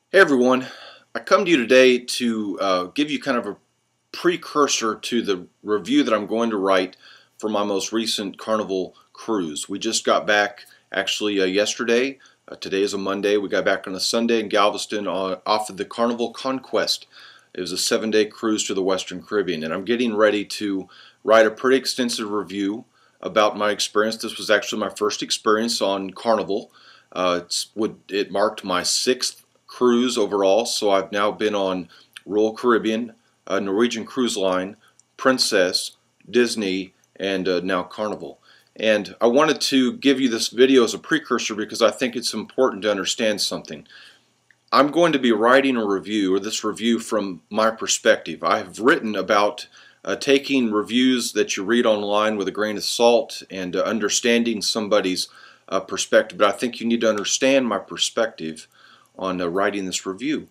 Hey everyone, I come to you today to give you kind of a precursor to the review that I'm going to write for my most recent Carnival cruise. We just got back actually yesterday. Today is a Monday. We got back on a Sunday in Galveston off of the Carnival Conquest. It was a 7-day cruise to the Western Caribbean, and I'm getting ready to write a pretty extensive review about my experience. This was actually my first experience on Carnival. It marked my 6th cruise overall, so I've now been on Royal Caribbean, Norwegian Cruise Line, Princess, Disney, and now Carnival. And I wanted to give you this video as a precursor because I think it's important to understand something. I'm going to be writing a review, or this review, from my perspective. I have written about taking reviews that you read online with a grain of salt and understanding somebody's perspective, but I think you need to understand my perspective on writing this review.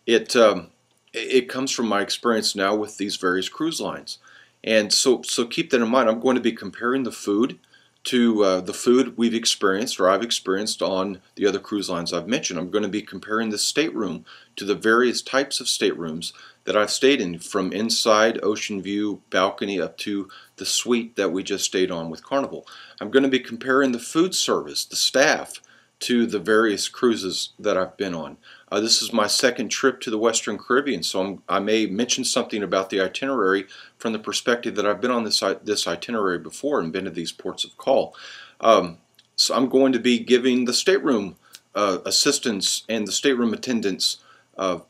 It comes from my experience now with these various cruise lines, and so keep that in mind. I'm going to be comparing the food to the food we've experienced or I've experienced on the other cruise lines I've mentioned. I'm going to be comparing the stateroom to the various types of staterooms that I've stayed in, from inside, ocean view, balcony, up to the suite that we just stayed on with Carnival. I'm going to be comparing the food service, the staff, to the various cruises that I've been on. This is my second trip to the Western Caribbean, so I may mention something about the itinerary from the perspective that I've been on this itinerary before and been to these ports of call. So I'm going to be giving the stateroom assistants and the stateroom attendants a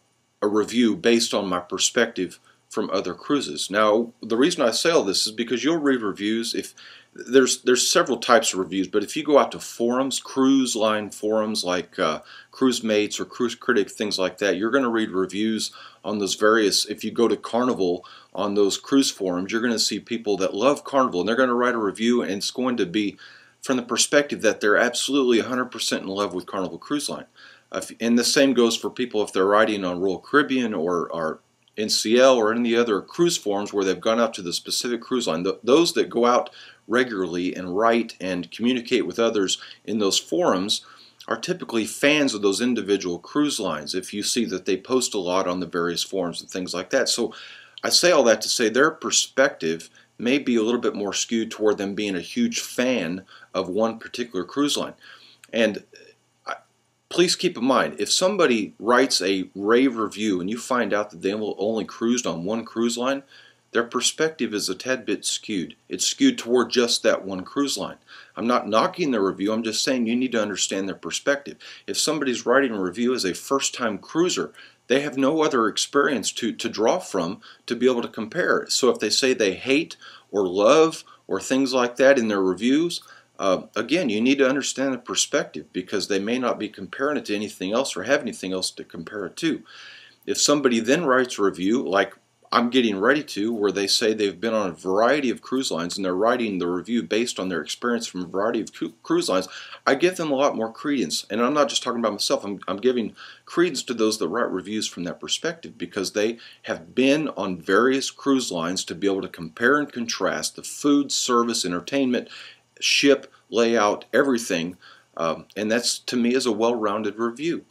review based on my perspective from other cruises. Now, the reason I say all this is because you'll read reviews. If there's several types of reviews, but if you go out to forums, cruise line forums like Cruise Mates or Cruise Critic, things like that, you're going to read reviews on those various. If you go to Carnival on those cruise forums, you're going to see people that love Carnival, and they're going to write a review, and it's going to be from the perspective that they're absolutely 100% in love with Carnival Cruise Line. And the same goes for people if they're writing on Royal Caribbean or NCL or any other cruise forums where they've gone out to the specific cruise line. Those that go out regularly and write and communicate with others in those forums are typically fans of those individual cruise lines, if you see that they post a lot on the various forums and things like that. So I say all that to say their perspective may be a little bit more skewed toward them being a huge fan of one particular cruise line. And please keep in mind, if somebody writes a rave review and you find out that they only cruised on one cruise line, their perspective is a tad bit skewed. It's skewed toward just that one cruise line. I'm not knocking their review, I'm just saying you need to understand their perspective. If somebody's writing a review as a first-time cruiser, they have no other experience to draw from to be able to compare. So if they say they hate or love or things like that in their reviews, again, you need to understand the perspective, because they may not be comparing it to anything else or have anything else to compare it to. If somebody then writes a review like I'm getting ready to, where they say they've been on a variety of cruise lines and they're writing the review based on their experience from a variety of cruise lines, I give them a lot more credence. And I'm not just talking about myself, I'm giving credence to those that write reviews from that perspective, because they have been on various cruise lines to be able to compare and contrast the food, service, entertainment, ship, layout, everything, and that's, to me, is a well-rounded review.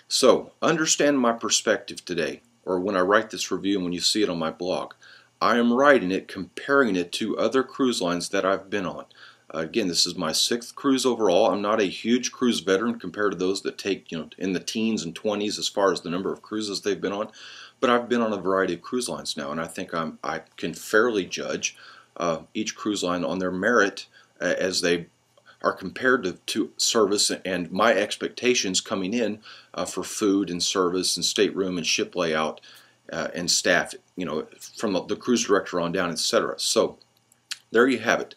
So understand my perspective today, or when I write this review and when you see it on my blog. I am writing it, comparing it to other cruise lines that I've been on. Again, this is my 6th cruise overall. I'm not a huge cruise veteran compared to those that take, in the teens and 20s as far as the number of cruises they've been on, but I've been on a variety of cruise lines now, and I think I can fairly judge each cruise line on their merit as they are compared to service and my expectations coming in for food and service and stateroom and ship layout and staff, from the cruise director on down, etc. So there you have it.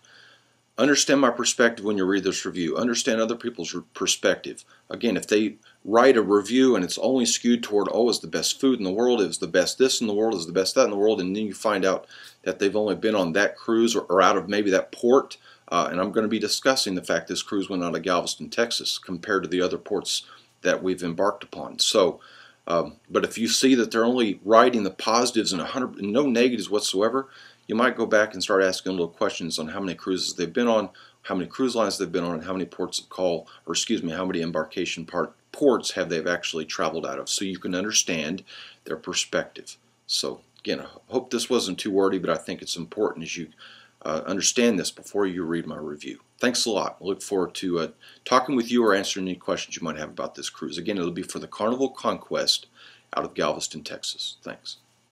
Understand my perspective when you read this review. Understand other people's perspective. Again, if they write a review and it's only skewed toward, oh, it's the best food in the world, it was the best this in the world, it's the best that in the world, and then you find out that they've only been on that cruise or out of maybe that port, and I'm going to be discussing the fact this cruise went out of Galveston, Texas, compared to the other ports that we've embarked upon. So, but if you see that they're only writing the positives and no negatives whatsoever, you might go back and start asking little questions on how many cruises they've been on, how many cruise lines they've been on, and how many ports of call, or excuse me, how many embarkation ports have they actually traveled out of, so you can understand their perspective. So again, I hope this wasn't too wordy, but I think it's important as you understand this before you read my review. Thanks a lot. I look forward to talking with you or answering any questions you might have about this cruise. Again, it'll be for the Carnival Conquest out of Galveston, Texas. Thanks.